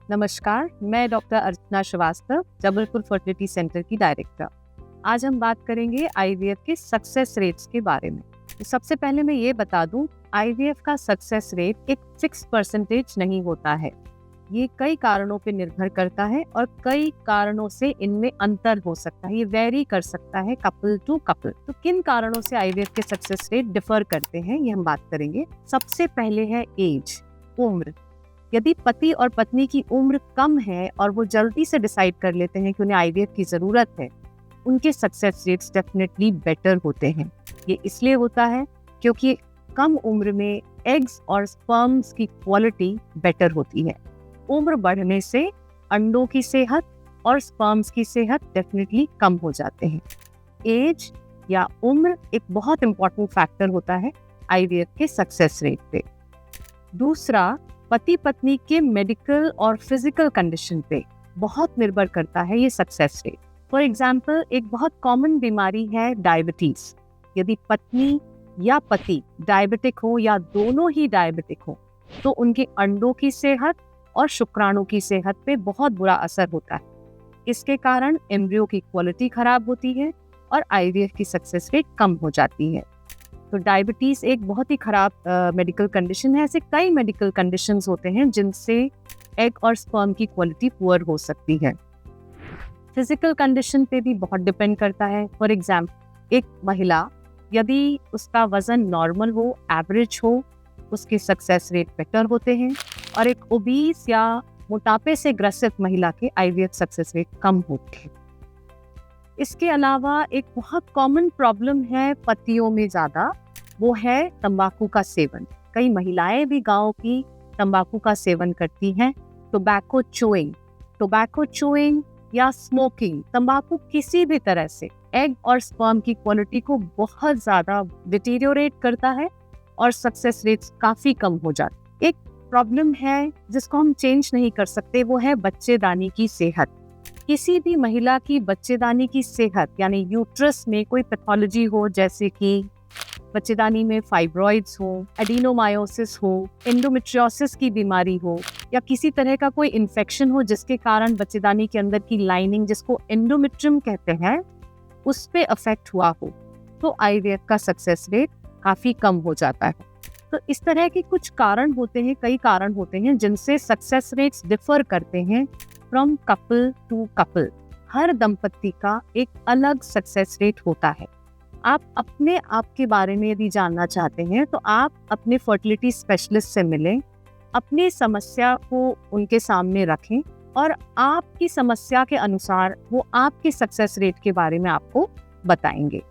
नमस्कार, मैं डॉक्टर अर्चना Srivastava, Jabalpur fertility centre की डायरेक्टर। आज हम बात करेंगे आईवीएफ के सक्सेस रेट्स के बारे में। तो सबसे पहले मैं ये बता दूं, आईवीएफ का सक्सेस रेट एक फिक्स परसेंटेज नहीं होता है। ये कई कारणों पे निर्भर करता है और कई कारणों से इनमें अंतर हो सकता है। ये वेरी कर सकता है कपल टू कपल। तो किन कारणों से आईवीएफ के सक्सेस रेट डिफर करते हैं, ये हम बात करेंगे। सबसे पहले है एज, उम्र। यदि पति और पत्नी की उम्र कम है और वो जल्दी से डिसाइड कर लेते हैं कि उन्हें आईवीएफ की जरूरत है, उनके सक्सेस रेट्स डेफिनेटली बेटर होते हैं। ये इसलिए होता है क्योंकि कम उम्र में एग्स और स्पर्म्स की क्वालिटी बेटर होती है। उम्र बढ़ने से अंडों की सेहत और स्पर्म्स की सेहत डेफिनेटली कम हो जाते हैं। एज या उम्र एक बहुत इंपॉर्टेंट फैक्टर होता है आईवीएफ के सक्सेस रेट पे। दूसरा, पति पत्नी के मेडिकल और फिजिकल कंडीशन पे बहुत निर्भर करता है ये सक्सेस रेट। फॉर एग्जाम्पल, एक बहुत कॉमन बीमारी है डायबिटीज। यदि पत्नी या पति डायबिटिक हो या दोनों ही डायबिटिक हो तो उनके अंडों की सेहत और शुक्राणु की सेहत पे बहुत बुरा असर होता है। इसके कारण एम्ब्रियो की क्वालिटी खराब होती है और आईवीएफ की सक्सेस रेट कम हो जाती है। तो डायबिटीज एक बहुत ही खराब मेडिकल कंडीशन है। ऐसे कई मेडिकल कंडीशंस होते हैं जिनसे एग और स्पर्म की क्वालिटी पुअर हो सकती है। फिजिकल कंडीशन पे भी बहुत डिपेंड करता है। फॉर एग्जाम्पल, एक महिला यदि उसका वजन नॉर्मल हो, एवरेज हो, उसके सक्सेस रेट बेटर होते हैं, और एक ओबीस या मोटापे से ग्रसित महिला के आईवीएफ सक्सेस रेट कम होते हैं। इसके अलावा एक बहुत कॉमन प्रॉब्लम है पतियों में ज़्यादा, वो है तंबाकू का सेवन। कई महिलाएं भी गांव की तंबाकू का सेवन करती हैं। टोबैको चोइंग या स्मोकिंग, तंबाकू किसी भी तरह से एग और स्पर्म की क्वालिटी को बहुत ज़्यादा डिटीरियोरेट करता है और सक्सेस रेट्स काफ़ी कम हो जाते। एक प्रॉब्लम है जिसको हम चेंज नहीं कर सकते, वो है बच्चेदानी की सेहत। किसी भी महिला की बच्चेदानी की सेहत, यानी यूट्रस में कोई पैथोलॉजी हो, जैसे कि बच्चेदानी में फाइब्रॉइड्स हो, एडिनोमायोसिस हो, एंडोमेट्रियोसिस की बीमारी हो, या किसी तरह का कोई इन्फेक्शन हो जिसके कारण बच्चेदानी के अंदर की लाइनिंग, जिसको एंडोमेट्रियम कहते हैं, उस पे अफेक्ट हुआ हो, तो आईवीएफ का सक्सेस रेट काफ़ी कम हो जाता है। तो इस तरह के कुछ कारण होते हैं, कई कारण होते हैं जिनसे सक्सेस रेट्स डिफर करते हैं फ्रॉम कपल टू कपल। हर दंपति का एक अलग सक्सेस रेट होता है। आप अपने आप के बारे में यदि जानना चाहते हैं तो आप अपने फर्टिलिटी स्पेशलिस्ट से मिलें, अपनी समस्या को उनके सामने रखें और आपकी समस्या के अनुसार वो आपके सक्सेस रेट के बारे में आपको बताएंगे।